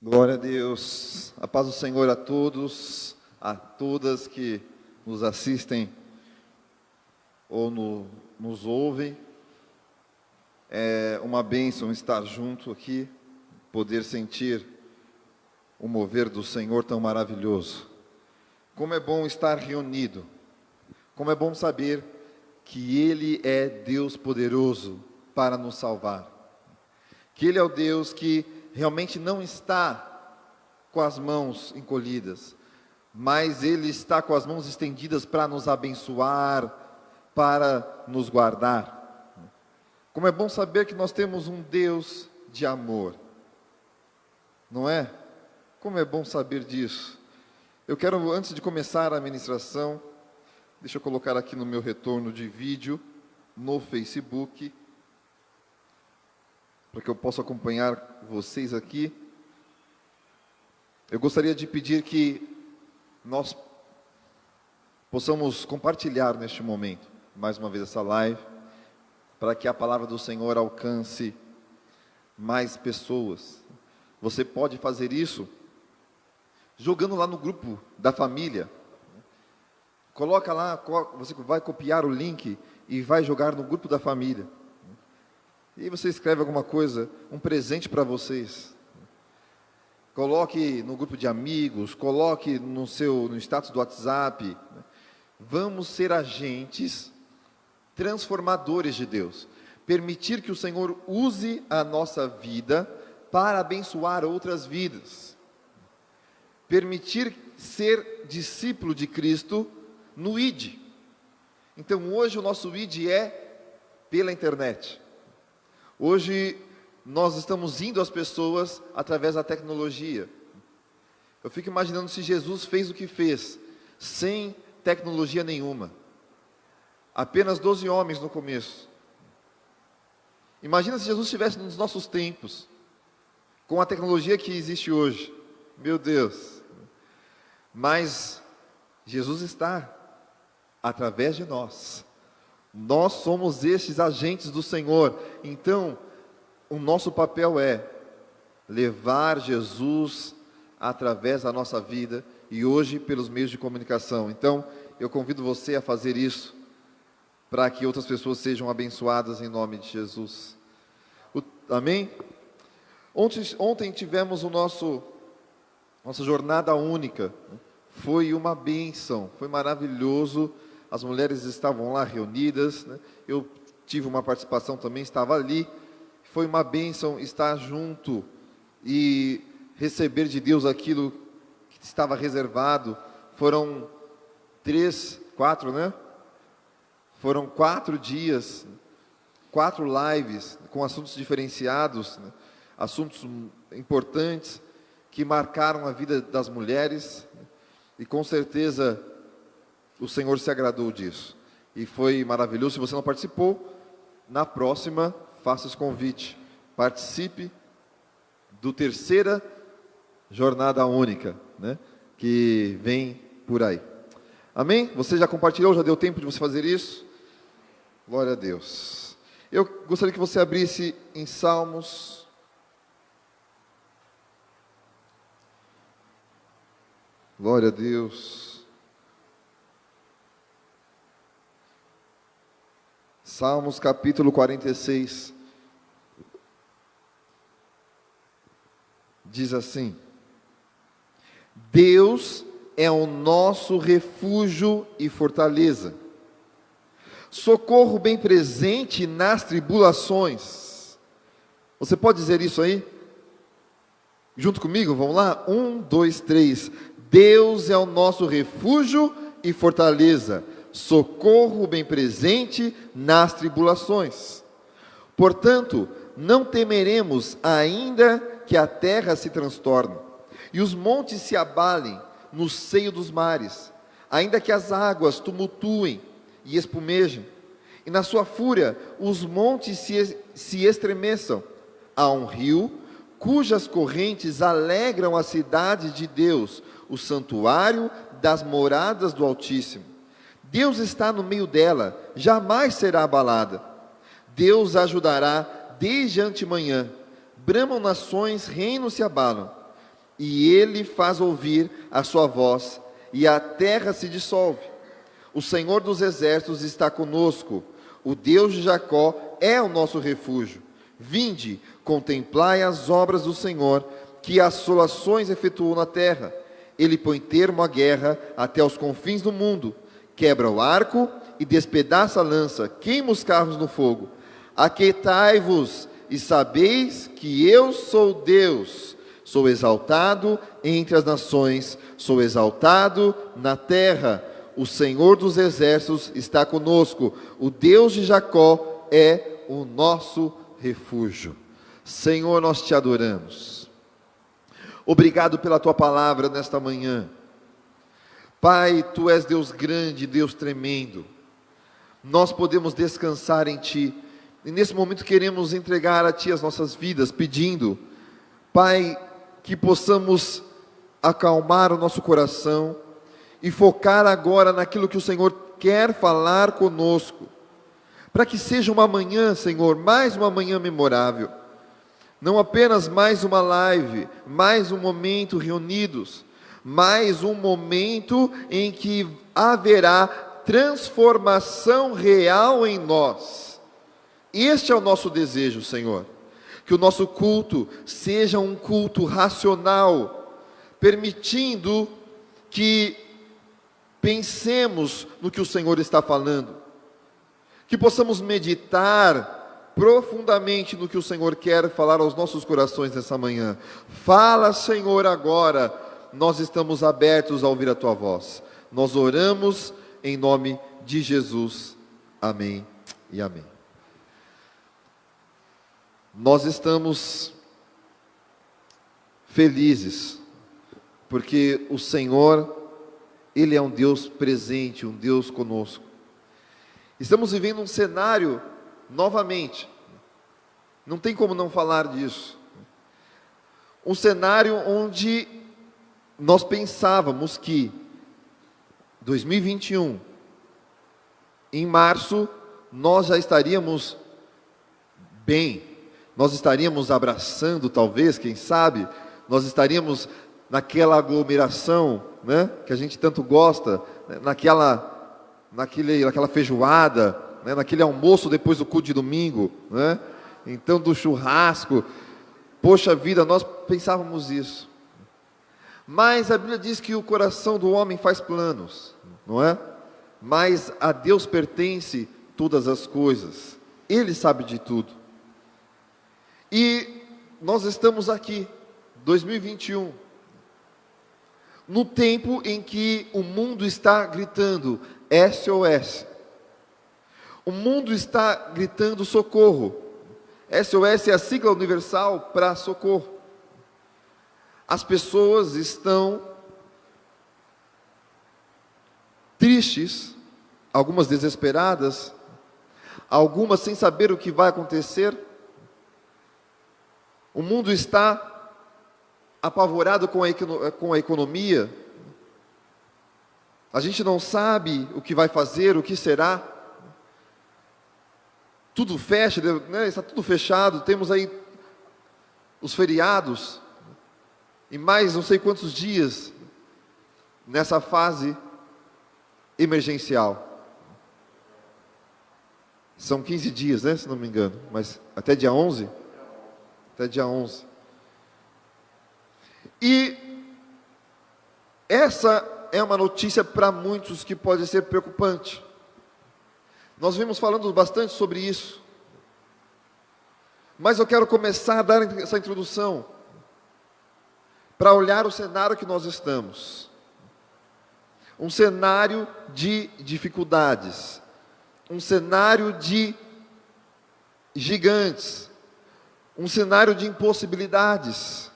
Glória a Deus, a paz do Senhor a todos, a todas que nos assistem ou nos ouvem. É uma bênção estar junto aqui, poder sentir o mover do Senhor tão maravilhoso. Como é bom estar reunido, como é bom saber que Ele é Deus poderoso para nos salvar, que Ele é o Deus que realmente não está com as mãos encolhidas, mas Ele está com as mãos estendidas para nos abençoar, para nos guardar. Como é bom saber que nós temos um Deus de amor, não é? Como é bom saber disso. Eu quero, antes de começar a ministração, deixa eu colocar aqui no meu retorno de vídeo, no Facebook, para que eu possa acompanhar vocês aqui. Eu gostaria de pedir que nós possamos compartilhar neste momento, mais uma vez essa live, para que a palavra do Senhor alcance mais pessoas. Você pode fazer isso jogando lá no grupo da família. Coloca lá, você vai copiar o link e vai jogar no grupo da família. E aí você escreve alguma coisa, um presente para vocês. Coloque no grupo de amigos, coloque no status do WhatsApp. Vamos ser agentes transformadores de Deus. Permitir que o Senhor use a nossa vida para abençoar outras vidas. Permitir ser discípulo de Cristo no ID. Então hoje o nosso ID é pela internet. Hoje nós estamos indo às pessoas através da tecnologia. Eu fico imaginando se Jesus fez o que fez, sem tecnologia nenhuma. Apenas 12 homens no começo. Imagina se Jesus estivesse nos nossos tempos, com a tecnologia que existe hoje. Meu Deus. Mas Jesus está através de nós. Nós somos estes agentes do Senhor. Então, o nosso papel é levar Jesus através da nossa vida e hoje pelos meios de comunicação. Então, eu convido você a fazer isso para que outras pessoas sejam abençoadas em nome de Jesus. Amém? Ontem tivemos nossa jornada única. Foi uma bênção, foi maravilhoso. As mulheres estavam lá reunidas, né? Eu tive uma participação também, estava ali. Foi uma bênção estar junto e receber de Deus aquilo que estava reservado. Foram 4, né? Foram 4 dias, 4 lives com assuntos diferenciados, né? Assuntos importantes que marcaram a vida das mulheres, né? E com certeza o Senhor se agradou disso. E foi maravilhoso. Se você não participou, na próxima, faça esse convite. Participe do terceira jornada única, né, que vem por aí. Amém? Você já compartilhou? Já deu tempo de você fazer isso? Glória a Deus. Eu gostaria que você abrisse em Salmos. Glória a Deus. Salmos capítulo 46. Diz assim: Deus é o nosso refúgio e fortaleza, socorro bem presente nas tribulações. Você pode dizer isso aí? Junto comigo, vamos lá? 1, 2, 3. Deus é o nosso refúgio e fortaleza, socorro bem presente nas tribulações. Portanto, não temeremos, ainda que a terra se transtorne, e os montes se abalem no seio dos mares, ainda que as águas tumultuem e espumejem, e na sua fúria os montes se estremeçam. Há um rio, cujas correntes alegram a cidade de Deus, o santuário das moradas do Altíssimo. Deus está no meio dela, jamais será abalada. Deus a ajudará desde antemanhã. Bramam nações, reinos se abalam. e Ele faz ouvir a sua voz, e a terra se dissolve. O Senhor dos exércitos está conosco, o Deus de Jacó é o nosso refúgio. Vinde, contemplai as obras do Senhor, que assolações efetuou na terra. Ele põe termo à guerra até os confins do mundo, quebra o arco e despedaça a lança, queima os carros no fogo. Aquietai-vos e sabeis que eu sou Deus. Sou exaltado entre as nações, sou exaltado na terra. O Senhor dos exércitos está conosco, o Deus de Jacó é o nosso refúgio. Senhor, nós te adoramos. Obrigado pela tua palavra nesta manhã. Pai, tu és Deus grande, Deus tremendo. Nós podemos descansar em ti. E nesse momento queremos entregar a ti as nossas vidas, pedindo, Pai, que possamos acalmar o nosso coração e focar agora naquilo que o Senhor quer falar conosco, para que seja uma manhã, Senhor, mais uma manhã memorável, não apenas mais uma live, mais um momento reunidos, mais um momento em que haverá transformação real em nós. Este é o nosso desejo, Senhor, que o nosso culto seja um culto racional, permitindo que pensemos no que o Senhor está falando, que possamos meditar profundamente no que o Senhor quer falar aos nossos corações nessa manhã. Fala, Senhor, agora, nós estamos abertos a ouvir a tua voz. Nós oramos em nome de Jesus. Amém e amém. Nós estamos felizes, porque o Senhor, Ele é um Deus presente, um Deus conosco. Estamos vivendo um cenário, novamente, não tem como não falar disso, um cenário onde nós pensávamos que 2021, em março, nós já estaríamos bem, nós estaríamos abraçando, talvez, quem sabe, nós estaríamos naquela aglomeração, né, que a gente tanto gosta, né, naquela feijoada, né, naquele almoço depois do culto de domingo, né, então do churrasco. Poxa vida, nós pensávamos isso. Mas a Bíblia diz que o coração do homem faz planos, não é? Mas a Deus pertence todas as coisas, Ele sabe de tudo. E nós estamos aqui, 2021, no tempo em que o mundo está gritando SOS. O mundo está gritando socorro. SOS é a sigla universal para socorro. As pessoas estão tristes, algumas desesperadas, algumas sem saber o que vai acontecer. O mundo está apavorado com a economia. A gente não sabe o que vai fazer, o que será. Tudo fecha, né? Está tudo fechado. Temos aí os feriados e mais não sei quantos dias nessa fase emergencial. São 15 dias, né, se não me engano, mas até dia 11? Até dia 11. E essa é uma notícia para muitos que pode ser preocupante. Nós vimos falando bastante sobre isso. Mas eu quero começar a dar essa introdução para olhar o cenário que nós estamos. Um cenário de dificuldades, um cenário de gigantes, um cenário de impossibilidades.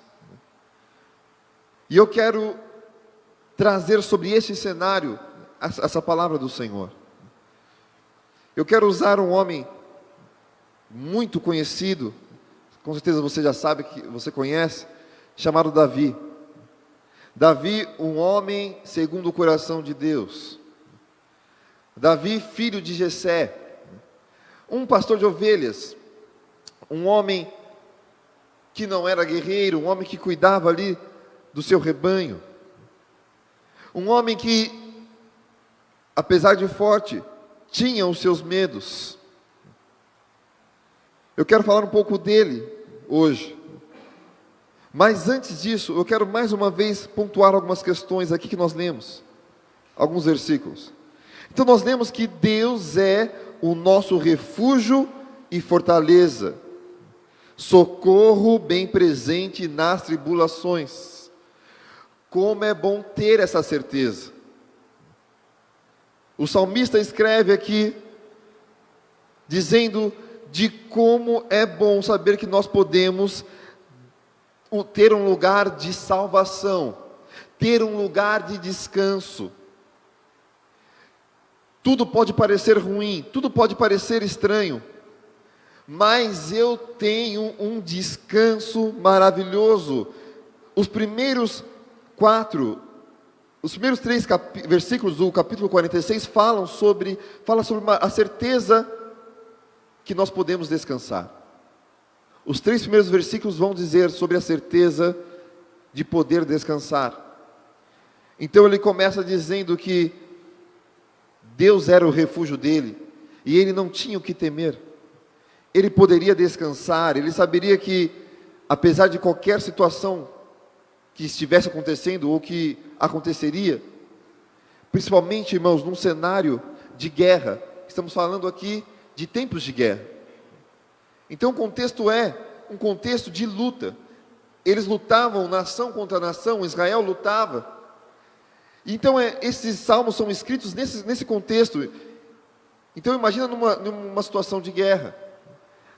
E eu quero trazer sobre esse cenário essa palavra do Senhor. Eu quero usar um homem muito conhecido, com certeza você já sabe, que você conhece, chamado Davi. Davi, um homem segundo o coração de Deus. Davi, filho de Jessé, um pastor de ovelhas, um homem que não era guerreiro, um homem que cuidava ali do seu rebanho. Um homem que, apesar de forte, tinha os seus medos. Eu quero falar um pouco dele hoje. Mas antes disso, eu quero mais uma vez pontuar algumas questões aqui que nós lemos. Alguns versículos. Então nós lemos que Deus é o nosso refúgio e fortaleza, socorro bem presente nas tribulações. Como é bom ter essa certeza. O salmista escreve aqui, dizendo de como é bom saber que nós podemos ter um lugar de salvação, ter um lugar de descanso. Tudo pode parecer ruim, tudo pode parecer estranho, mas eu tenho um descanso maravilhoso. Os primeiros três versículos do capítulo 46 falam sobre a certeza que nós podemos descansar. Os 3 primeiros versículos vão dizer sobre a certeza de poder descansar. Então ele começa dizendo que Deus era o refúgio dele, e ele não tinha o que temer. Ele poderia descansar, ele saberia que, apesar de qualquer situação que estivesse acontecendo, ou que aconteceria, principalmente, irmãos, num cenário de guerra, estamos falando aqui de tempos de guerra. Então o contexto é um contexto de luta. Eles lutavam nação contra nação, Israel lutava. Então esses salmos são escritos nesse contexto. Então imagina numa situação de guerra,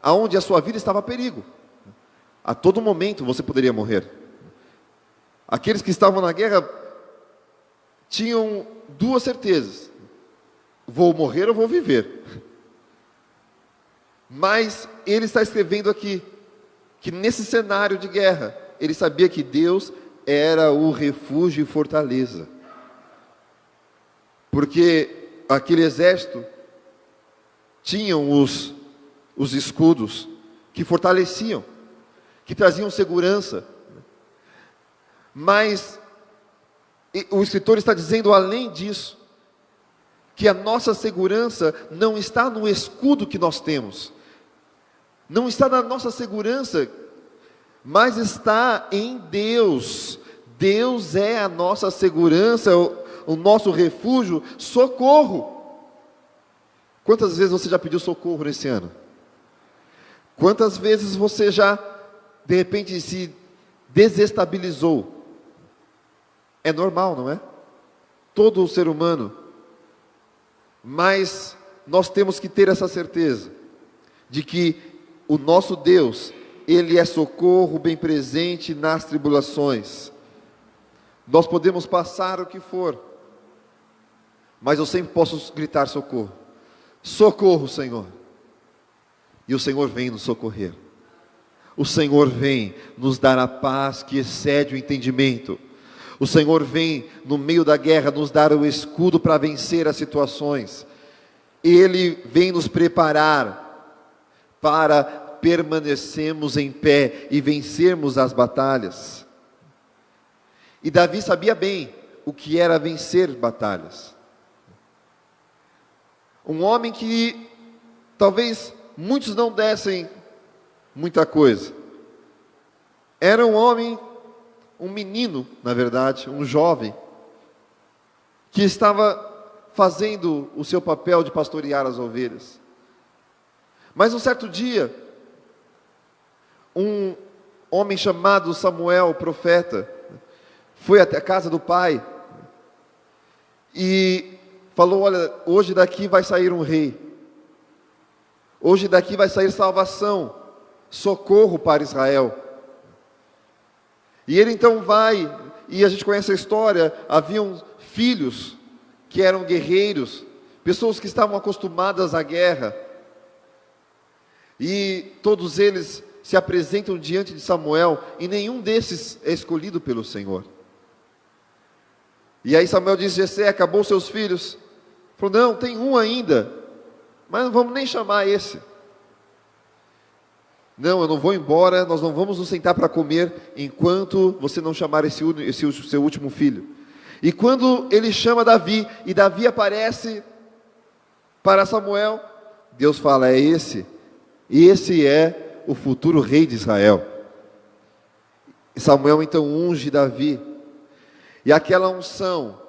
aonde a sua vida estava a perigo. A todo momento você poderia morrer. Aqueles que estavam na guerra tinham 2 certezas: vou morrer ou vou viver. Mas ele está escrevendo aqui, que nesse cenário de guerra, ele sabia que Deus era o refúgio e fortaleza. Porque aquele exército tinham os escudos que fortaleciam, que traziam segurança. Mas o escritor está dizendo, além disso, que a nossa segurança não está no escudo que nós temos, não está na nossa segurança, mas está em Deus. Deus é a nossa segurança, o nosso refúgio, socorro. Quantas vezes você já pediu socorro nesse ano? Quantas vezes você já, de repente, se desestabilizou? É normal, não é? Todo o ser humano. Mas nós temos que ter essa certeza de que o nosso Deus, Ele é socorro bem presente nas tribulações. Nós podemos passar o que for, mas eu sempre posso gritar socorro. Socorro, Senhor. E o Senhor vem nos socorrer. O Senhor vem nos dar a paz que excede o entendimento. O Senhor vem no meio da guerra nos dar o escudo para vencer as situações. Ele vem nos preparar para permanecermos em pé e vencermos as batalhas. E Davi sabia bem o que era vencer batalhas. Um homem que talvez muitos não dessem muita coisa. Era um homem, um menino, na verdade, um jovem, que estava fazendo o seu papel de pastorear as ovelhas. Mas um certo dia, um homem chamado Samuel, o profeta, foi até a casa do pai e falou: olha, hoje daqui vai sair um rei, hoje daqui vai sair salvação, socorro para Israel. E ele então vai, e a gente conhece a história, haviam filhos que eram guerreiros, pessoas que estavam acostumadas à guerra, e todos eles se apresentam diante de Samuel, e nenhum desses é escolhido pelo Senhor. E aí Samuel diz: Jessé, acabou seus filhos? Falou: não, tem um ainda, mas não vamos nem chamar esse. Não, eu não vou embora, nós não vamos nos sentar para comer enquanto você não chamar esse seu último filho. E quando ele chama Davi, e Davi aparece para Samuel, Deus fala, esse é o futuro rei de Israel. E Samuel então unge Davi, e aquela unção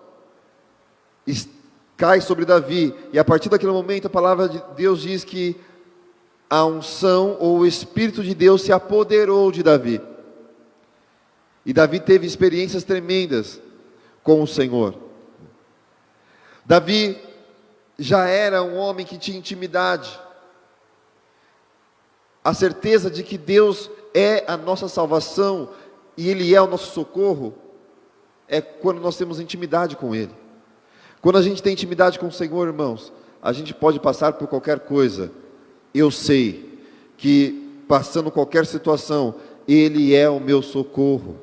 cai sobre Davi, e a partir daquele momento a palavra de Deus diz que a unção ou o Espírito de Deus se apoderou de Davi, e Davi teve experiências tremendas com o Senhor. Davi já era um homem que tinha intimidade, a certeza de que Deus é a nossa salvação, e Ele é o nosso socorro, é quando nós temos intimidade com Ele. Quando a gente tem intimidade com o Senhor, irmãos, a gente pode passar por qualquer coisa. Eu sei que passando qualquer situação, Ele é o meu socorro.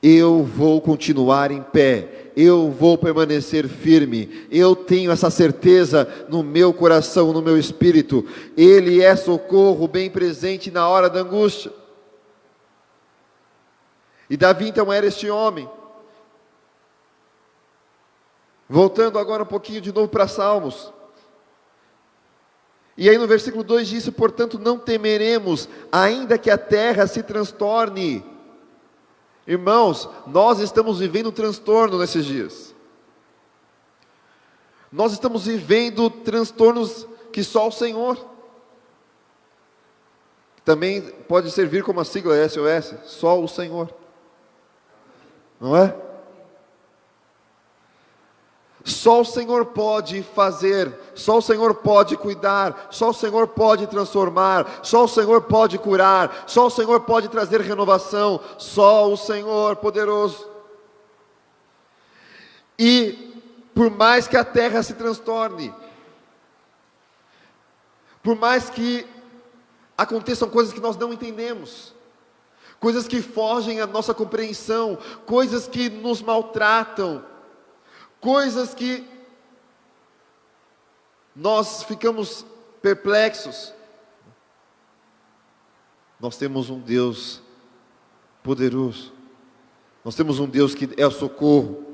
Eu vou continuar em pé, eu vou permanecer firme, eu tenho essa certeza no meu coração, no meu espírito. Ele é socorro bem presente na hora da angústia. E Davi então era este homem. Voltando agora um pouquinho de novo para Salmos. E aí no versículo 2 diz, portanto não temeremos, ainda que a terra se transtorne. Irmãos, nós estamos vivendo um transtorno nesses dias. Nós estamos vivendo transtornos que só o Senhor. Também pode servir como a sigla SOS, só o Senhor. Não é? Só o Senhor pode fazer, só o Senhor pode cuidar, só o Senhor pode transformar, só o Senhor pode curar, só o Senhor pode trazer renovação, só o Senhor poderoso. E por mais que a terra se transtorne, por mais que aconteçam coisas que nós não entendemos, coisas que fogem à nossa compreensão, coisas que nos maltratam, coisas que nós ficamos perplexos, nós temos um Deus poderoso, nós temos um Deus que é o socorro.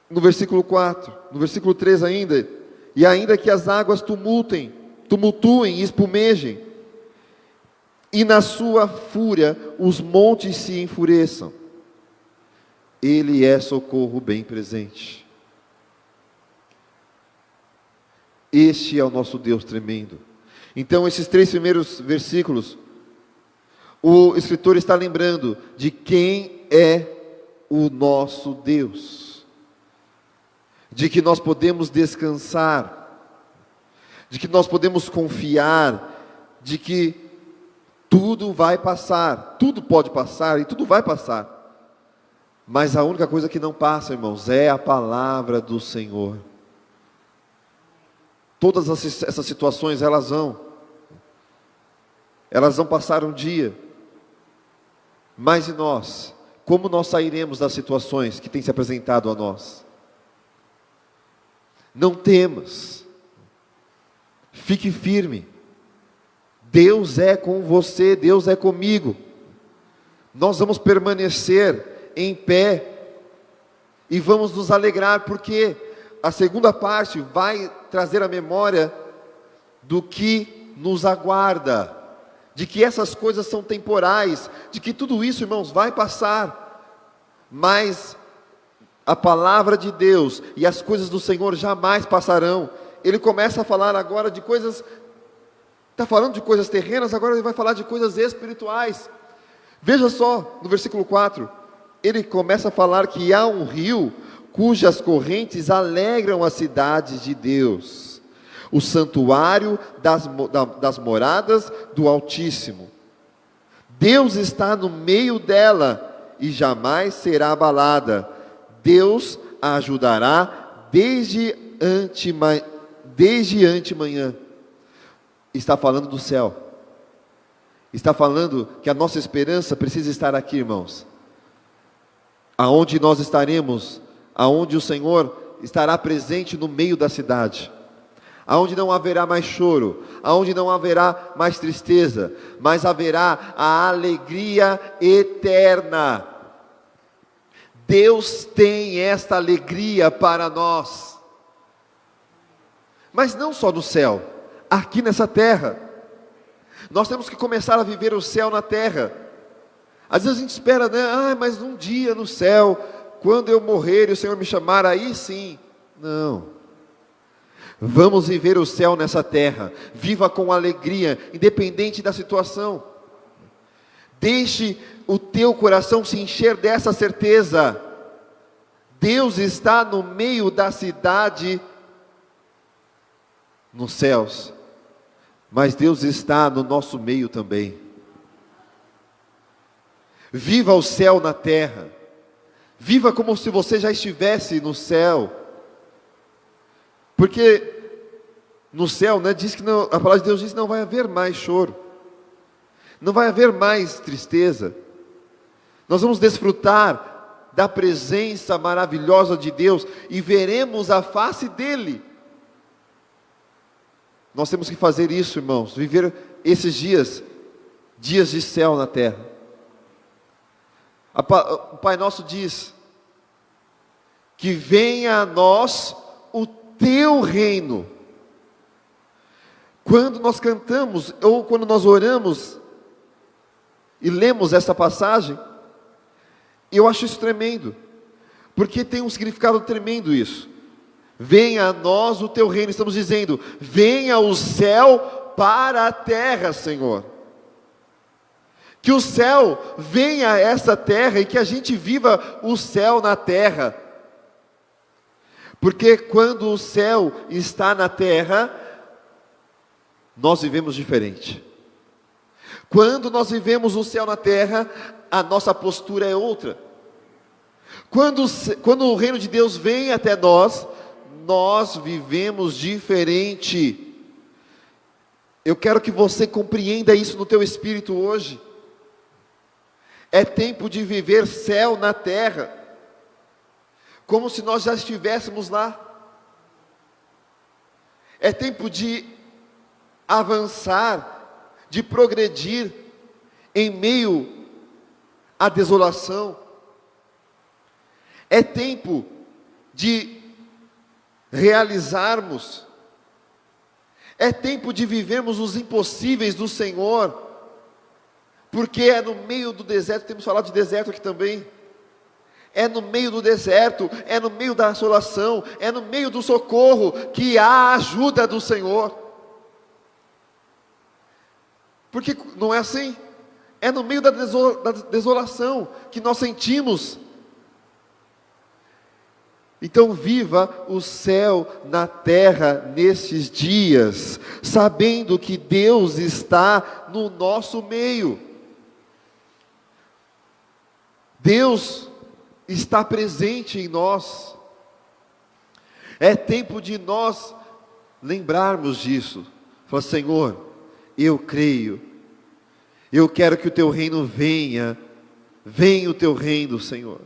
No versículo 4, no versículo 3 ainda, e ainda que as águas tumultuem e espumejem, e na sua fúria os montes se enfureçam, Ele é socorro bem presente. Este é o nosso Deus tremendo. Então esses 3 primeiros versículos, o escritor está lembrando de quem é o nosso Deus, de que nós podemos descansar, de que nós podemos confiar, de que tudo vai passar, tudo pode passar e tudo vai passar. Mas a única coisa que não passa, irmãos, é a palavra do Senhor. Todas essas situações, elas vão passar um dia. Mas e nós? Como nós sairemos das situações que têm se apresentado a nós? Não temas. Fique firme. Deus é com você, Deus é comigo. Nós vamos permanecer em pé e vamos nos alegrar, porque a segunda parte vai trazer a memória do que nos aguarda, de que essas coisas são temporais, de que tudo isso, irmãos, vai passar, mas a palavra de Deus e as coisas do Senhor jamais passarão. Ele começa a falar agora de coisas, está falando de coisas terrenas, agora ele vai falar de coisas espirituais. Veja só, no versículo 4, ele começa a falar que há um rio cujas correntes alegram a cidade de Deus, o santuário das moradas do Altíssimo. Deus está no meio dela e jamais será abalada. Deus a ajudará desde antemanhã. Está falando do céu. Está falando que a nossa esperança precisa estar aqui, irmãos. Aonde nós estaremos, aonde o Senhor estará presente no meio da cidade. aonde não haverá mais choro, aonde não haverá mais tristeza, mas haverá a alegria eterna. Deus tem esta alegria para nós, mas não só no céu, aqui nessa terra. Nós temos que começar a viver o céu na terra. Às vezes a gente espera, né? Mas um dia no céu, quando eu morrer e o Senhor me chamar, aí sim. Não. Vamos viver o céu nessa terra. Viva com alegria, independente da situação. Deixe o teu coração se encher dessa certeza. Deus está no meio da cidade, nos céus, mas Deus está no nosso meio também. Viva o céu na terra. Viva como se você já estivesse no céu. Porque no céu, né, diz que não, a palavra de Deus diz que não vai haver mais choro, não vai haver mais tristeza. Nós vamos desfrutar da presença maravilhosa de Deus e veremos a face dele. Nós temos que fazer isso, irmãos, viver esses dias de céu na terra. O Pai Nosso diz que venha a nós o teu reino. Quando nós cantamos, ou quando nós oramos e lemos essa passagem, eu acho isso tremendo, porque tem um significado tremendo isso. Venha a nós o teu reino, estamos dizendo, venha o céu para a terra, Senhor. Que o céu venha a essa terra e que a gente viva o céu na terra. Porque quando o céu está na terra, nós vivemos diferente. Quando nós vivemos o céu na terra, a nossa postura é outra. Quando o reino de Deus vem até nós, nós vivemos diferente. Eu quero que você compreenda isso no teu espírito hoje. É tempo de viver céu na terra, como se nós já estivéssemos lá. É tempo de avançar, de progredir em meio à desolação. É tempo de realizarmos. É tempo de vivermos os impossíveis do Senhor, porque é no meio do deserto, temos falado de deserto aqui também. É no meio do deserto, é no meio da assolação, é no meio do socorro que há a ajuda do Senhor. Porque não é assim? É no meio da desolação que nós sentimos. Então viva o céu na terra nesses dias, sabendo que Deus está no nosso meio. Deus está presente em nós. É tempo de nós lembrarmos disso. Falar, Senhor, eu creio, eu quero que o teu reino venha, venha o teu reino, Senhor.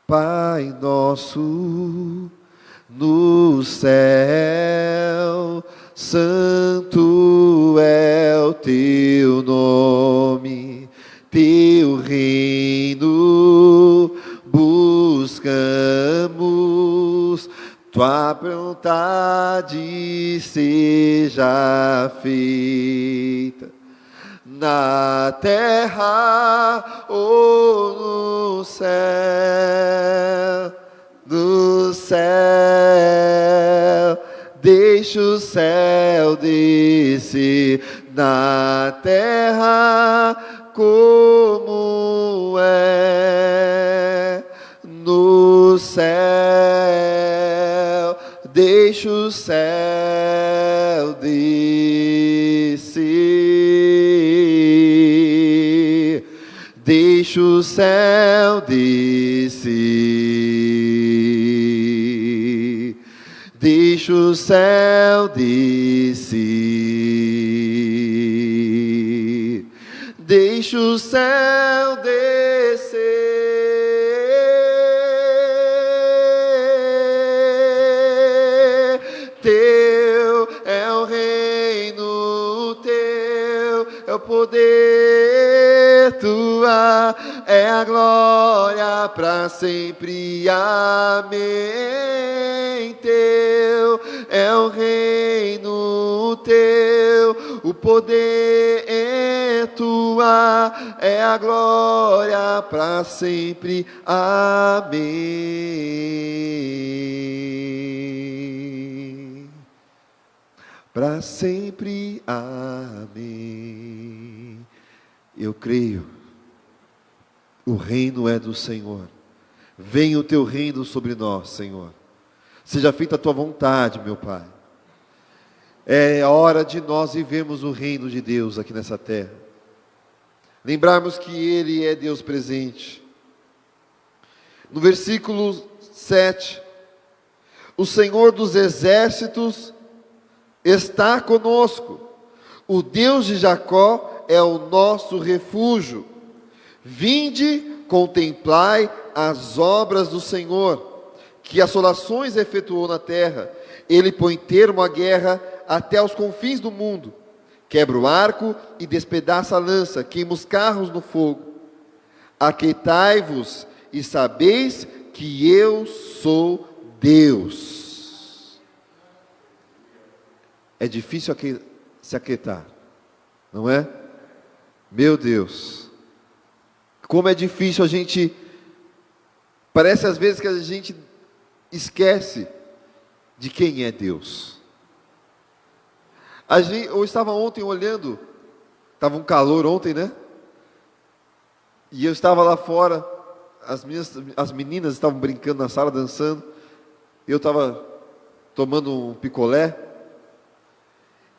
Pai nosso no céu, santo é o teu nome, teu reino buscamos, tua vontade seja feita, na terra ou no céu, no céu, deixa o céu descer, na terra como é, no céu, deixa o céu descer, deixa o céu descer, deixa o céu descer, deixa o céu descer, o poder, tua é a glória para sempre. Amém. Teu é o reino, teu o poder é tua, é a glória para sempre. Amém. Para sempre. Amém. Eu creio. O reino é do Senhor. Venha o teu reino sobre nós, Senhor. Seja feita a tua vontade, meu Pai. É hora de nós vivermos o reino de Deus aqui nessa terra. Lembrarmos que Ele é Deus presente. No versículo 7, o Senhor dos exércitos está conosco. O Deus de Jacó é o nosso refúgio. Vinde, contemplai as obras do Senhor, que assolações efetuou na terra. Ele põe termo à guerra até aos confins do mundo. Quebra o arco e despedaça a lança, queima os carros no fogo. Aquietai-vos e sabeis que eu sou Deus. É difícil se aquietar, não é? Meu Deus, como é difícil a gente, parece às vezes que a gente esquece de quem é Deus. Eu estava ontem olhando, estava um calor ontem, né? E eu estava lá fora, as meninas estavam brincando na sala, dançando, eu estava tomando um picolé,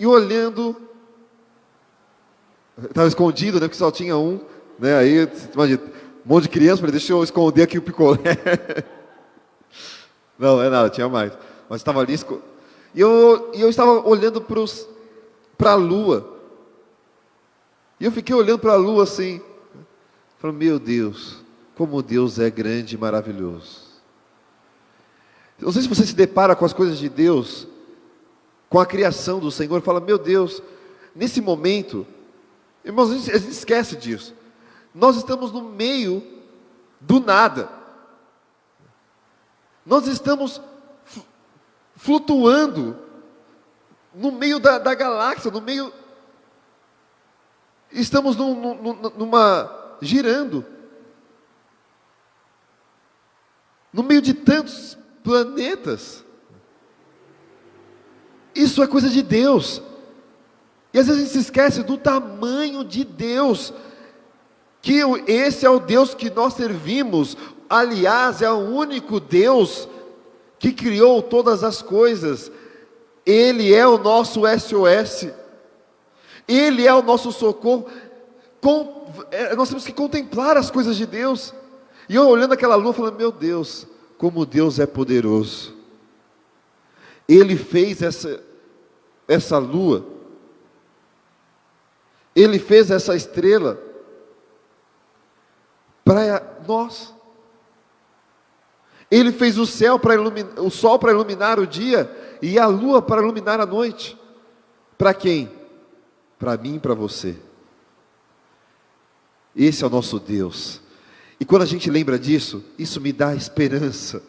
e olhando, estava escondido, né, porque só tinha um, né, aí, imagina, um monte de criança, falei, deixa eu esconder aqui o picolé. Não, é nada, tinha mais, mas estava ali, e eu estava olhando para a lua, e eu fiquei olhando para a lua assim, falei, meu Deus, como Deus é grande e maravilhoso. Não sei se você se depara com as coisas de Deus, com a criação do Senhor, fala, meu Deus, nesse momento, irmãos, a gente esquece disso, nós estamos no meio do nada, nós estamos flutuando no meio da galáxia, no meio, estamos girando, no meio de tantos planetas. Isso é coisa de Deus. E às vezes a gente se esquece do tamanho de Deus, que esse é o Deus que nós servimos. Aliás, é o único Deus que criou todas as coisas. Ele é o nosso SOS. Ele é o nosso socorro. Nós temos que contemplar as coisas de Deus. E eu olhando aquela lua, falando, meu Deus, como Deus é poderoso. Ele fez essa lua. Ele fez essa estrela para nós. Ele fez o sol para iluminar o dia e a lua para iluminar a noite. Para quem? Para mim e para você. Esse é o nosso Deus. E quando a gente lembra disso, isso me dá esperança.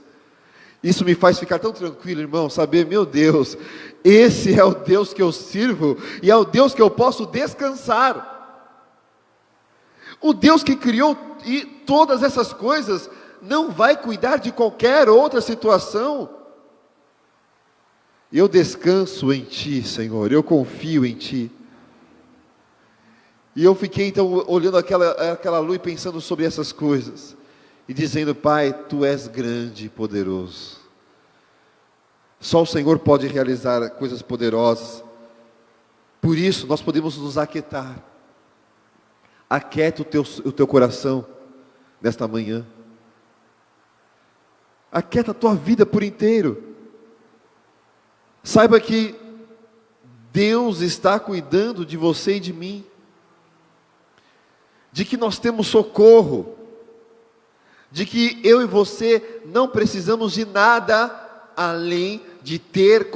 Isso me faz ficar tão tranquilo, irmão, saber, meu Deus, esse é o Deus que eu sirvo e é o Deus que eu posso descansar. O Deus que criou todas essas coisas não vai cuidar de qualquer outra situação. Eu descanso em Ti, Senhor, eu confio em Ti. E eu fiquei então olhando aquela lua e pensando sobre essas coisas. E dizendo, Pai, Tu és grande e poderoso. Só o Senhor pode realizar coisas poderosas. Por isso nós podemos nos aquietar. Aquieta o teu coração nesta manhã. Aquieta a tua vida por inteiro. Saiba que Deus está cuidando de você e de mim. De que nós temos socorro. De que eu e você não precisamos de nada além de ter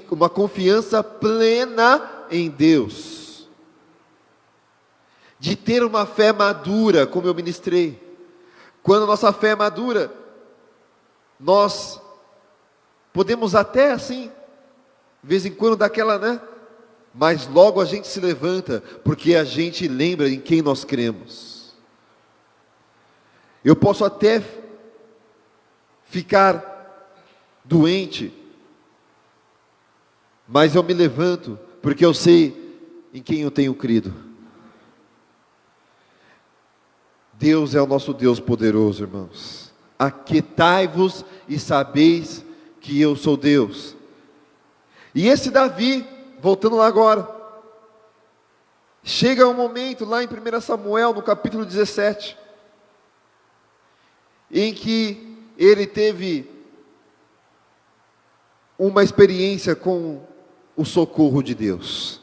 uma confiança plena em Deus. de ter uma fé madura, como eu ministrei. Quando a nossa fé é madura, nós podemos até assim, de vez em quando dar aquela, né? Mas logo a gente se levanta, porque a gente lembra em quem nós cremos. Eu posso até ficar doente, mas eu me levanto, porque eu sei em quem eu tenho crido. Deus é o nosso Deus poderoso, irmãos. Aquietai-vos e sabeis que eu sou Deus. E esse Davi, voltando lá agora, chega um momento lá em 1 Samuel, no capítulo 17, em que ele teve uma experiência com o socorro de Deus.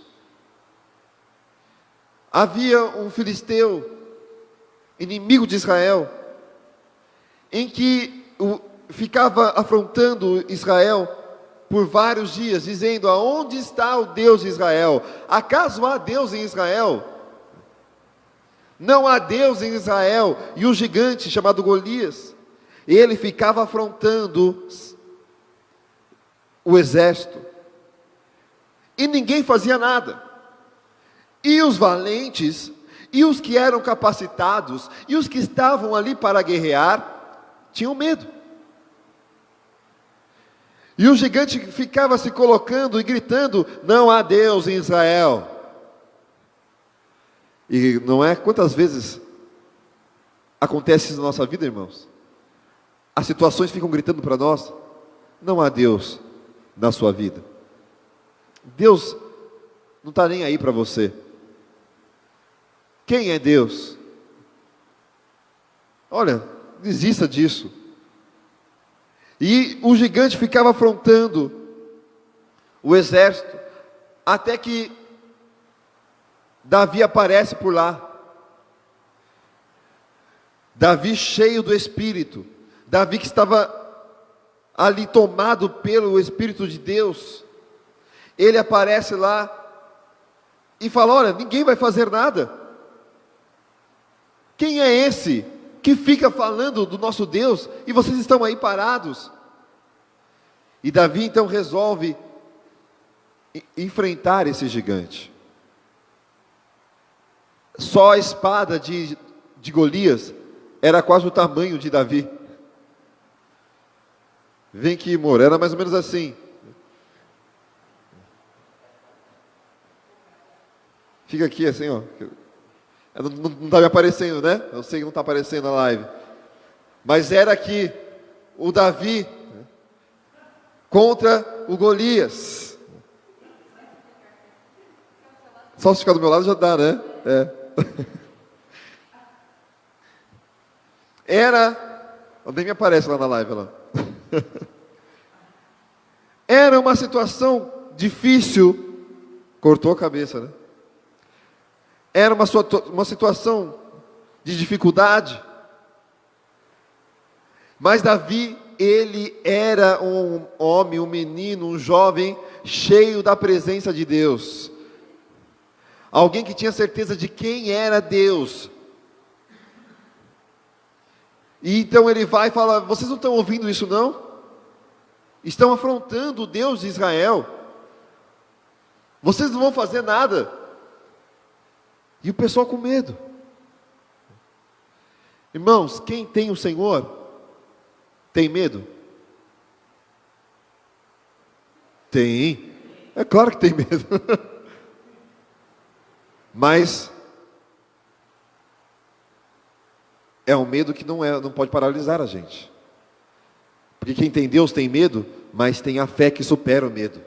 Havia um filisteu, inimigo de Israel, em que ficava afrontando Israel por vários dias, dizendo: aonde está o Deus de Israel? Acaso há Deus em Israel? Não há Deus em Israel. E o gigante chamado Golias, ele ficava afrontando o exército, e ninguém fazia nada. E os valentes, e os que eram capacitados, e os que estavam ali para guerrear, tinham medo. E o gigante ficava se colocando e gritando: não há Deus em Israel. E não é quantas vezes acontece isso na nossa vida, irmãos? As situações ficam gritando para nós: não há Deus na sua vida. Deus não está nem aí para você. Quem é Deus? Olha, desista disso. E o gigante ficava afrontando o exército, até que Davi aparece por lá. Davi cheio do Espírito, Davi que estava ali tomado pelo Espírito de Deus, ele aparece lá e fala: olha, ninguém vai fazer nada. Quem é esse que fica falando do nosso Deus e vocês estão aí parados? E Davi então resolve enfrentar esse gigante. Só a espada de Golias era quase o tamanho de Davi. Vem aqui, amor, era mais ou menos assim. Fica aqui assim, ó. Não está me aparecendo, né? Eu sei que não está aparecendo na live. Mas era aqui o Davi contra o Golias. Só se ficar do meu lado já dá, né? Era, nem me aparece lá na live lá. Era uma situação difícil. Cortou a cabeça, né? Era uma situação de dificuldade. Mas Davi, ele era um homem, um menino, um jovem, cheio da presença de Deus. Alguém que tinha certeza de quem era Deus. E então ele vai e fala: vocês não estão ouvindo isso não? Estão afrontando o Deus de Israel. Vocês não vão fazer nada. E o pessoal com medo. Irmãos, quem tem o Senhor, tem medo? Tem. É claro que tem medo. Mas é um medo que não pode paralisar a gente. Porque quem tem Deus tem medo, mas tem a fé que supera o medo.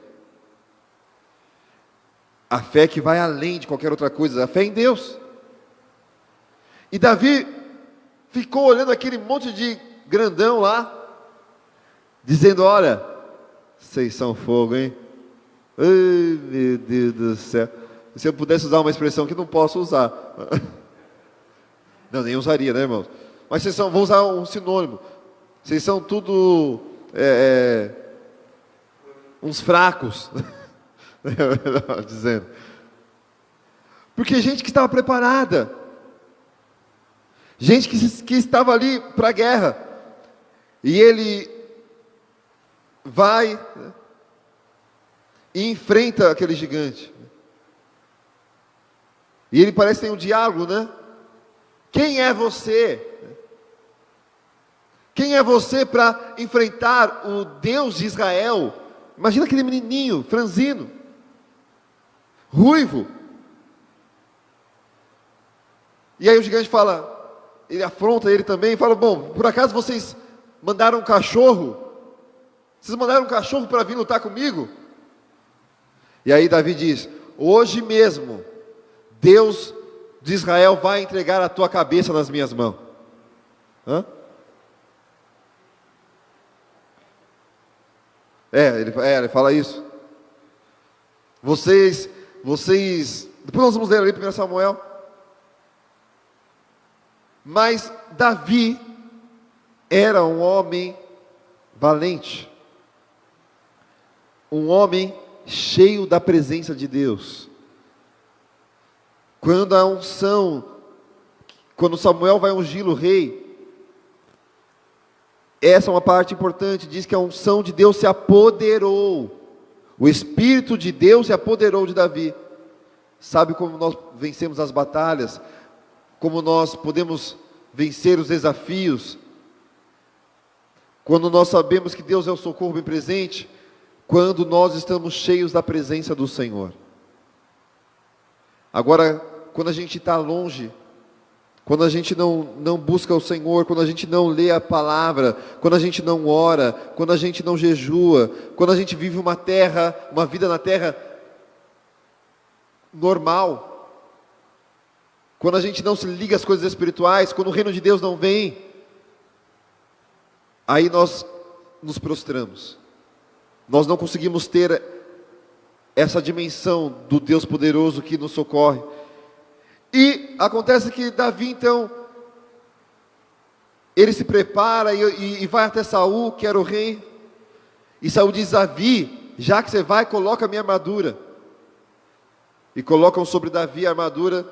A fé que vai além de qualquer outra coisa, a fé em Deus. E Davi ficou olhando aquele monte de grandão lá, dizendo: olha, vocês são fogo, hein? Ai, meu Deus do céu. Se eu pudesse usar uma expressão que não posso usar. Não, nem usaria, né, irmãos? Mas vocês vou usar um sinônimo. Vocês são tudo uns fracos. Dizendo. Porque gente que estava preparada. gente que estava ali para a guerra, e ele vai, né, e enfrenta aquele gigante, e ele parece ter um diálogo, né? Quem é você? Quem é você para enfrentar o Deus de Israel? Imagina aquele menininho, franzino, ruivo. E aí o gigante fala, ele afronta ele também, e fala, bom, por acaso vocês mandaram um cachorro? Vocês mandaram um cachorro para vir lutar comigo? E aí Davi diz, hoje mesmo, Deus de Israel vai entregar a tua cabeça nas minhas mãos. Hã? Ele fala isso. Vocês, depois nós vamos ler ali 1 Samuel. Mas Davi era um homem valente, um homem cheio da presença de Deus. Quando a unção, quando Samuel vai ungir o rei, essa é uma parte importante, diz que a unção de Deus se apoderou, o Espírito de Deus se apoderou de Davi. Sabe como nós vencemos as batalhas? Como nós podemos vencer os desafios? Quando nós sabemos que Deus é o socorro bem presente, quando nós estamos cheios da presença do Senhor. Agora, quando a gente está longe, quando a gente não busca o Senhor, quando a gente não lê a palavra, quando a gente não ora, quando a gente não jejua, quando a gente vive uma vida na terra normal, quando a gente não se liga às coisas espirituais, quando o reino de Deus não vem, aí nós nos prostramos. Nós não conseguimos ter essa dimensão do Deus poderoso que nos socorre. E acontece que Davi, então, ele se prepara e vai até Saul, que era o rei. E Saul diz, Davi, já que você vai, coloca a minha armadura. E colocam sobre Davi a armadura.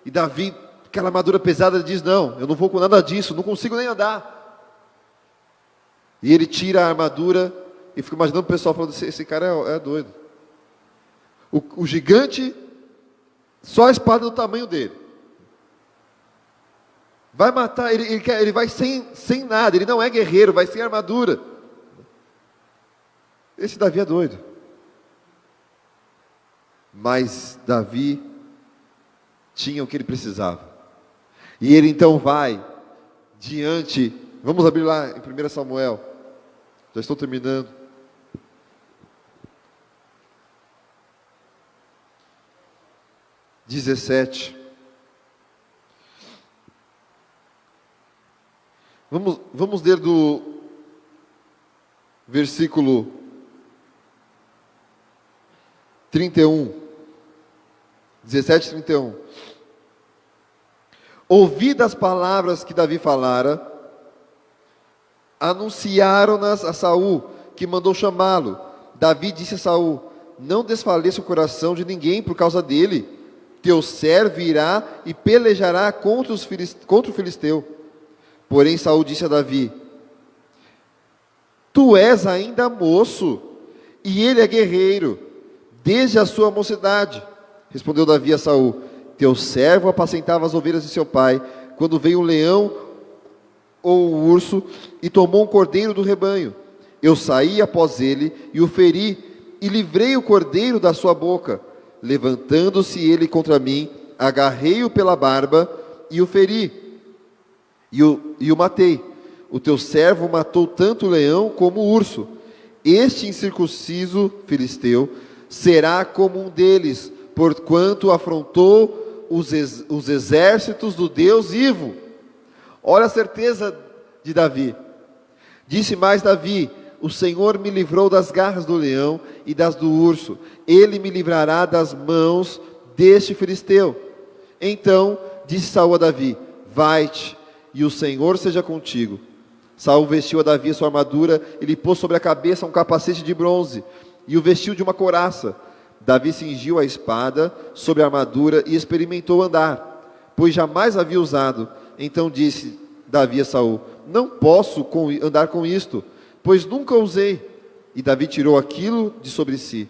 E Davi, aquela armadura pesada, diz, não, eu não vou com nada disso, não consigo nem andar. E ele tira a armadura e fica imaginando o pessoal falando, esse cara é doido. O gigante, só a espada do tamanho dele. Vai matar, ele vai sem nada, ele não é guerreiro, vai sem armadura. Esse Davi é doido. Mas Davi tinha o que ele precisava. E ele então vai diante, vamos abrir lá em 1 Samuel, já estou terminando. Vamos ler do versículo 31, 17 e 31. Ouvidas as palavras que Davi falara, anunciaram-nas a Saul, que mandou chamá-lo. Davi disse a Saul, não desfaleça o coração de ninguém por causa dele, teu servo irá e pelejará contra o filisteu. Porém Saul disse a Davi, tu és ainda moço, e ele é guerreiro, desde a sua mocidade. Respondeu Davi a Saul, teu servo apacentava as ovelhas de seu pai, quando veio o leão ou o urso, e tomou um cordeiro do rebanho. Eu saí após ele, e o feri, e livrei o cordeiro da sua boca. Levantando-se ele contra mim, agarrei-o pela barba, e o feri, e o matei. O teu servo matou tanto o leão como o urso. Este incircunciso filisteu será como um deles, porquanto afrontou os exércitos do Deus vivo. Olha a certeza de Davi. Disse mais Davi, o Senhor me livrou das garras do leão e das do urso. Ele me livrará das mãos deste filisteu. Então disse Saul a Davi, vai-te, e o Senhor seja contigo. Saul vestiu a Davi a sua armadura, e lhe pôs sobre a cabeça um capacete de bronze, e o vestiu de uma couraça. Davi cingiu a espada sobre a armadura e experimentou andar, pois jamais havia usado. Então disse Davi a Saul: não posso andar com isto, pois nunca usei. E Davi tirou aquilo de sobre si,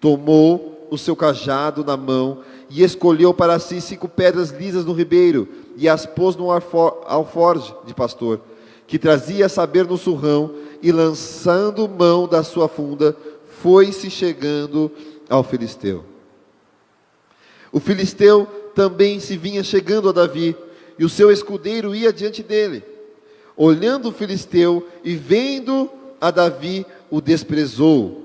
tomou o seu cajado na mão e escolheu para si 5 pedras lisas no ribeiro e as pôs no alforje de pastor, que trazia a saber no surrão, e lançando mão da sua funda, foi-se chegando ao filisteu. O filisteu também se vinha chegando a Davi, e o seu escudeiro ia diante dele. Olhando o filisteu e vendo a Davi, o desprezou,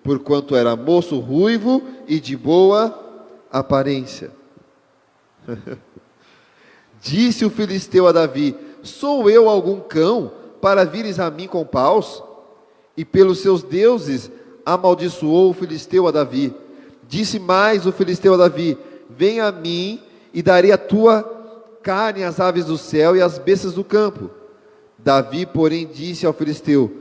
porquanto era moço ruivo e de boa aparência. Disse o filisteu a Davi: sou eu algum cão, para vires a mim com paus? E pelos seus deuses amaldiçoou o filisteu a Davi. Disse mais o filisteu a Davi: vem a mim, e darei a tua carne às aves do céu e às bestas do campo. Davi, porém, disse ao filisteu: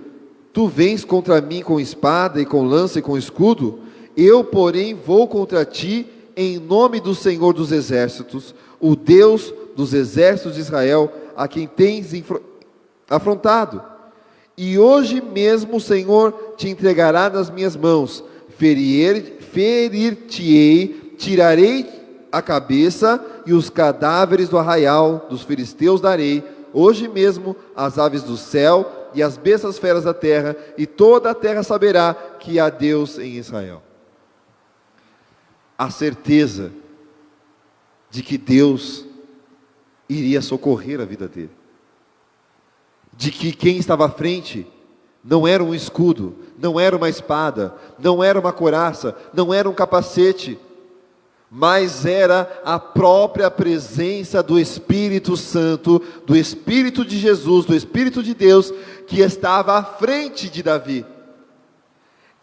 tu vens contra mim com espada e com lança e com escudo? Eu, porém, vou contra ti em nome do Senhor dos exércitos, o Deus dos exércitos de Israel, a quem tens afrontado. E hoje mesmo o Senhor te entregará nas minhas mãos, ferir-te-ei, tirarei a cabeça, e os cadáveres do arraial dos filisteus darei, hoje mesmo, às aves do céu e às bestas feras da terra, e toda a terra saberá que há Deus em Israel. A certeza de que Deus iria socorrer a vida dele, de que quem estava à frente não era um escudo, não era uma espada, não era uma couraça, não era um capacete, mas era a própria presença do Espírito Santo, do Espírito de Jesus, do Espírito de Deus, que estava à frente de Davi.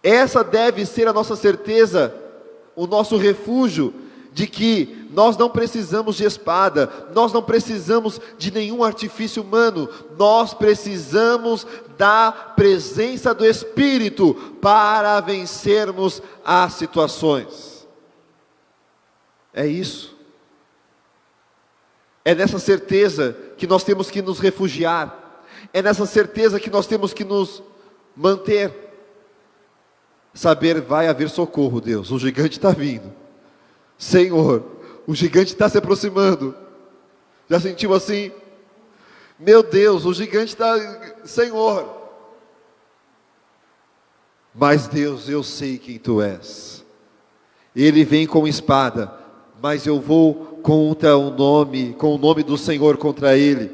Essa deve ser a nossa certeza, o nosso refúgio, de que nós não precisamos de espada, nós não precisamos de nenhum artifício humano, nós precisamos da presença do Espírito para vencermos as situações. É isso. É nessa certeza que nós temos que nos refugiar. É nessa certeza que nós temos que nos manter. Saber, vai haver socorro, Deus. O gigante está vindo. Senhor, o gigante está se aproximando. Já sentiu assim? Meu Deus, o gigante está... Senhor. Mas Deus, eu sei quem Tu és. Ele vem com espada, mas eu vou contra o nome, com o nome do Senhor contra ele.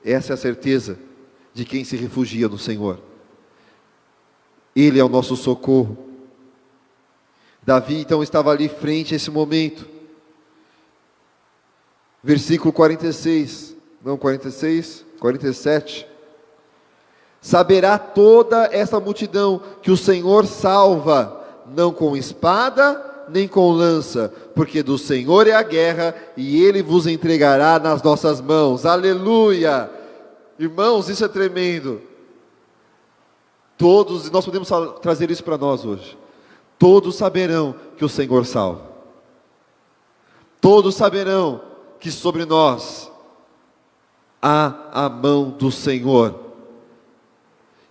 Essa é a certeza de quem se refugia no Senhor. Ele é o nosso socorro. Davi então estava ali frente a esse momento. Versículo 46, não 46, 47. Saberá toda essa multidão que o Senhor salva, não com espada, nem com lança, porque do Senhor é a guerra, e Ele vos entregará nas nossas mãos. Aleluia! Irmãos, isso é tremendo. Todos, nós podemos trazer isso para nós hoje. Todos saberão que o Senhor salva. Todos saberão que sobre nós há a mão do Senhor.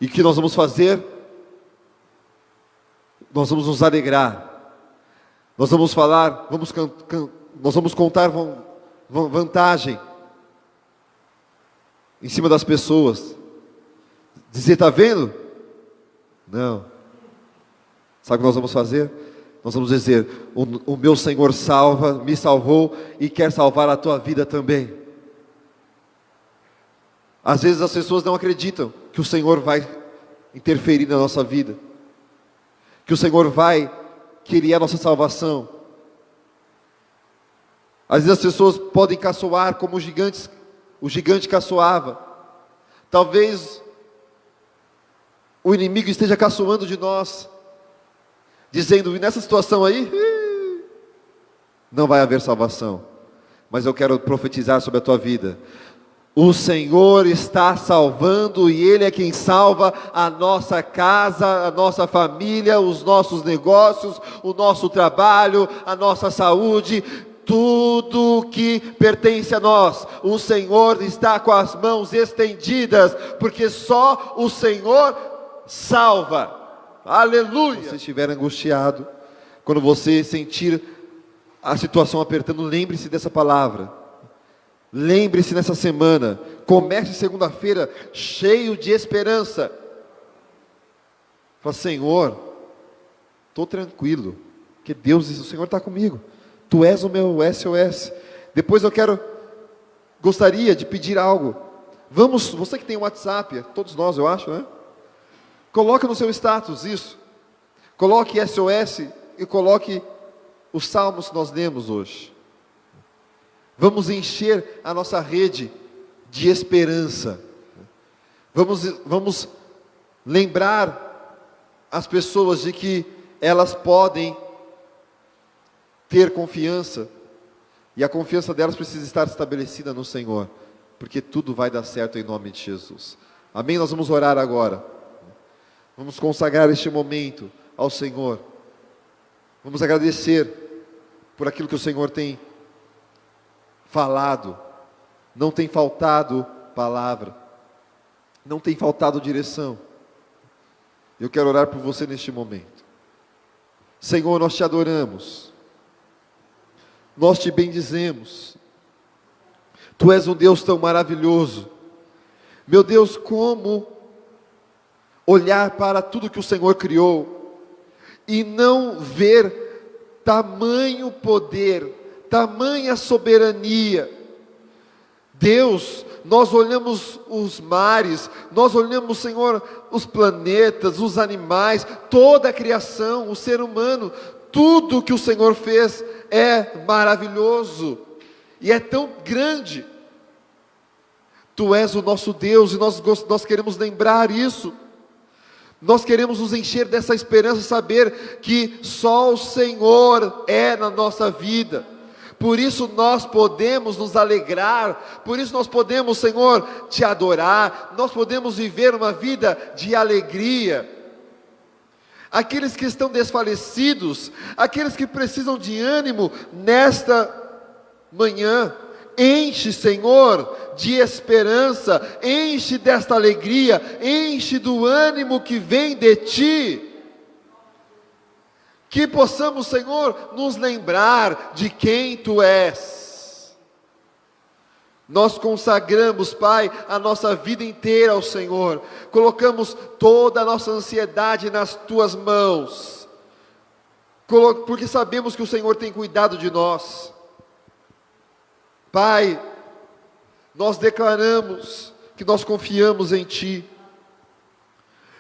E o que nós vamos fazer? Nós vamos nos alegrar. Nós vamos falar, nós vamos contar vantagem em cima das pessoas. Dizer, está vendo? Não. Sabe o que nós vamos fazer? Nós vamos dizer, o meu Senhor salva, me salvou e quer salvar a tua vida também. Às vezes as pessoas não acreditam que o Senhor vai interferir na nossa vida, que o Senhor vai querer a nossa salvação. Às vezes as pessoas podem caçoar como o gigante caçoava. Talvez o inimigo esteja caçoando de nós, dizendo, nessa situação aí, não vai haver salvação. Mas eu quero profetizar sobre a tua vida. O Senhor está salvando, e Ele é quem salva a nossa casa, a nossa família, os nossos negócios, o nosso trabalho, a nossa saúde. tudo que pertence a nós, o Senhor está com as mãos estendidas, porque só o Senhor salva. Aleluia! Se você estiver angustiado, quando você sentir a situação apertando, lembre-se dessa palavra. Lembre-se nessa semana. Comece segunda-feira cheio de esperança. Fala, Senhor, estou tranquilo, porque Deus, o Senhor está comigo. Tu és o meu SOS. Depois gostaria de pedir algo. Vamos, você que tem um WhatsApp, todos nós eu acho, né? Coloque no seu status isso. Coloque SOS e coloque os salmos que nós lemos hoje. Vamos encher a nossa rede de esperança. Vamos lembrar as pessoas de que elas podem ter confiança, e a confiança delas precisa estar estabelecida no Senhor, porque tudo vai dar certo em nome de Jesus. Amém? Nós vamos orar agora. Vamos consagrar este momento ao Senhor. Vamos agradecer por aquilo que o Senhor tem falado. Não tem faltado palavra, não tem faltado direção. Eu quero orar por você neste momento. Senhor, nós te adoramos, nós te bendizemos. Tu és um Deus tão maravilhoso. Meu Deus, como olhar para tudo que o Senhor criou e não ver tamanho poder, tamanha soberania. Deus, nós olhamos os mares, nós olhamos, Senhor, os planetas, os animais, toda a criação, o ser humano, tudo que o Senhor fez é maravilhoso e é tão grande. Tu és o nosso Deus e nós queremos lembrar isso. Nós queremos nos encher dessa esperança, saber que só o Senhor é na nossa vida. Por isso nós podemos nos alegrar, por isso nós podemos, Senhor, te adorar, nós podemos viver uma vida de alegria. Aqueles que estão desfalecidos, aqueles que precisam de ânimo nesta manhã, enche, Senhor, de esperança, enche desta alegria, enche do ânimo que vem de Ti. Que possamos, Senhor, nos lembrar de quem Tu és. Nós consagramos, Pai, a nossa vida inteira ao Senhor. Colocamos toda a nossa ansiedade nas Tuas mãos. Porque sabemos que o Senhor tem cuidado de nós. Pai, nós declaramos que nós confiamos em Ti.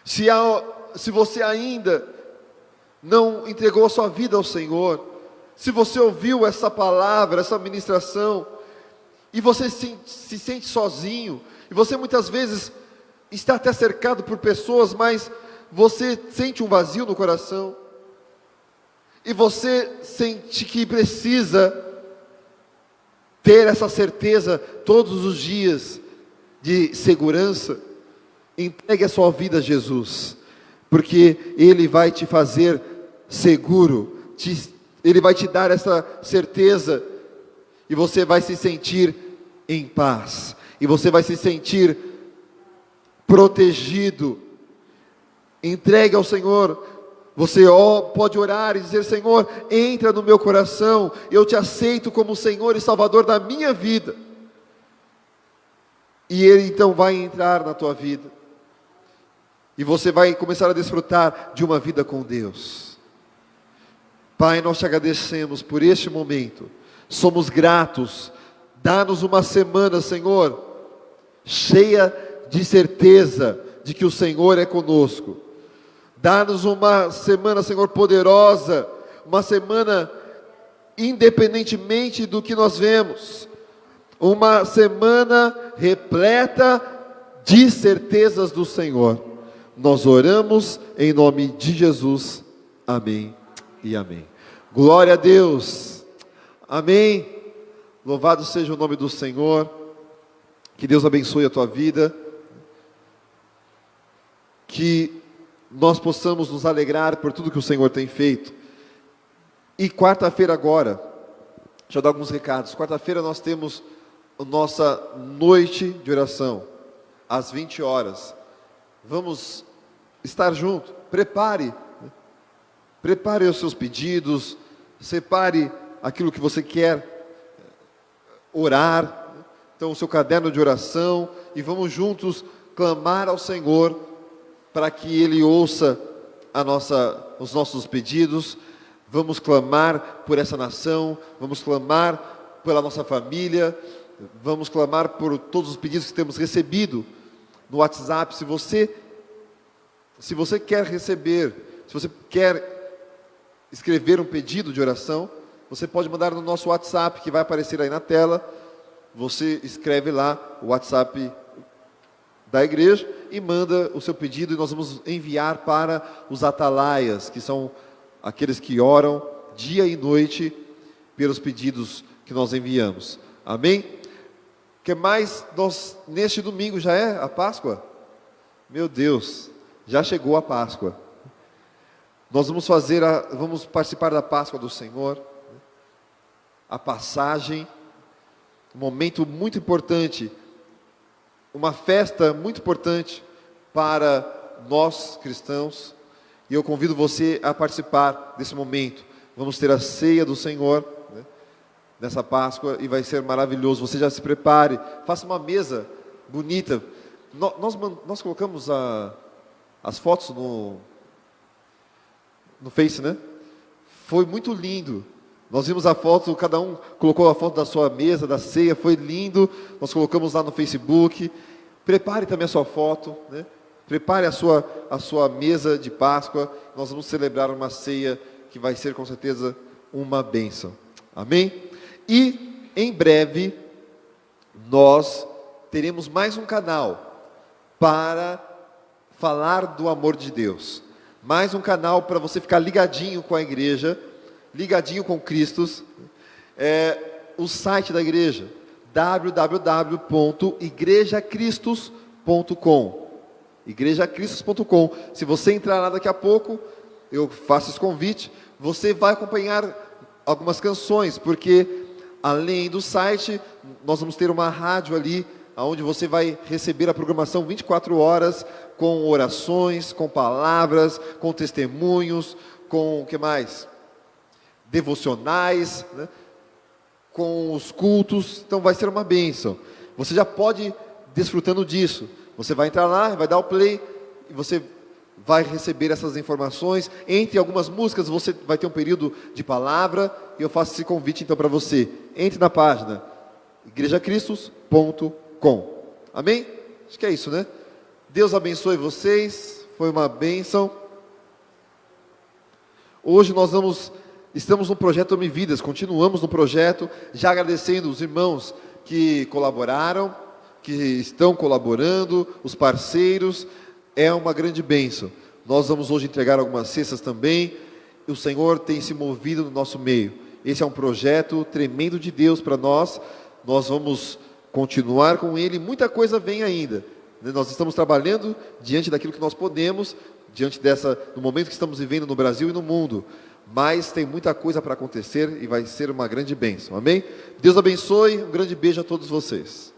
Se você ainda não entregou a sua vida ao Senhor, se você ouviu essa palavra, essa ministração, e você se sente sozinho, e você muitas vezes está até cercado por pessoas, mas você sente um vazio no coração, e você sente que precisa ter essa certeza todos os dias de segurança, entregue a sua vida a Jesus, porque Ele vai te fazer seguro, Ele vai te dar essa certeza, e você vai se sentir em paz, e você vai se sentir protegido. Entregue ao Senhor. Você pode orar e dizer: Senhor, entra no meu coração, eu te aceito como Senhor e Salvador da minha vida. E Ele então vai entrar na tua vida, e você vai começar a desfrutar de uma vida com Deus. Pai, nós te agradecemos por este momento, somos gratos. Dá-nos uma semana, Senhor, cheia de certeza de que o Senhor é conosco. Dá-nos uma semana, Senhor, poderosa, uma semana independentemente do que nós vemos, uma semana repleta de certezas do Senhor. Nós oramos em nome de Jesus, amém e amém. Glória a Deus, amém. Louvado seja o nome do Senhor. Que Deus abençoe a tua vida, que nós possamos nos alegrar por tudo que o Senhor tem feito. E quarta-feira agora, Deixa eu dar alguns recados. Quarta-feira nós temos a nossa noite de oração, às 20 horas. Vamos estar juntos. Prepare os seus pedidos, separe aquilo que você quer orar, então o seu caderno de oração, e vamos juntos clamar ao Senhor para que Ele ouça os nossos pedidos. Vamos clamar por essa nação, vamos clamar pela nossa família, vamos clamar por todos os pedidos que temos recebido no WhatsApp. Se você quer receber, se você quer escrever um pedido de oração, você pode mandar no nosso WhatsApp, que vai aparecer aí na tela. Você escreve lá o WhatsApp da igreja e manda o seu pedido, e nós vamos enviar para os atalaias, que são aqueles que oram dia e noite pelos pedidos que nós enviamos. Amém? O que mais? Neste domingo já é a Páscoa? Meu Deus, já chegou a Páscoa. Nós vamos participar da Páscoa do Senhor, a passagem, um momento muito importante, uma festa muito importante para nós cristãos, e eu convido você a participar desse momento. Vamos ter a ceia do Senhor, nessa Páscoa, e vai ser maravilhoso. Você já se prepare, faça uma mesa bonita. Nós colocamos as fotos no Face, né? Foi muito lindo. Nós vimos a foto, cada um colocou a foto da sua mesa, da ceia, foi lindo. Nós colocamos lá no Facebook. Prepare também a sua foto, né? Prepare a sua mesa de Páscoa. Nós vamos celebrar uma ceia que vai ser com certeza uma bênção. Amém? E em breve nós teremos mais um canal para falar do amor de Deus. Mais um canal para você ficar ligadinho com a igreja, ligadinho com Cristo. O site da igreja, www.igrejacristos.com. igrejacristos.com. Se você entrar lá daqui a pouco, eu faço esse convite, você vai acompanhar algumas canções, porque além do site, nós vamos ter uma rádio ali, onde você vai receber a programação 24 horas, com orações, com palavras, com testemunhos, com o que mais? Devocionais, né? Com os cultos. Então vai ser uma bênção. Você já pode ir desfrutando disso. Você vai entrar lá, vai dar o play, e você vai receber essas informações. Entre algumas músicas você vai ter um período de palavra, e eu faço esse convite então para você. Entre na página igrejacristos.com. Amém? Acho que é isso, né? Deus abençoe vocês, foi uma bênção. Hoje estamos no projeto Homem Vidas, continuamos no projeto, já agradecendo os irmãos que colaboraram, que estão colaborando, os parceiros, é uma grande bênção. Nós vamos hoje entregar algumas cestas também, e o Senhor tem se movido no nosso meio. Esse é um projeto tremendo de Deus para nós, nós vamos continuar com ele, muita coisa vem ainda. Nós estamos trabalhando diante daquilo que nós podemos, diante do momento que estamos vivendo no Brasil e no mundo, mas tem muita coisa para acontecer e vai ser uma grande bênção, amém? Deus abençoe, um grande beijo a todos vocês.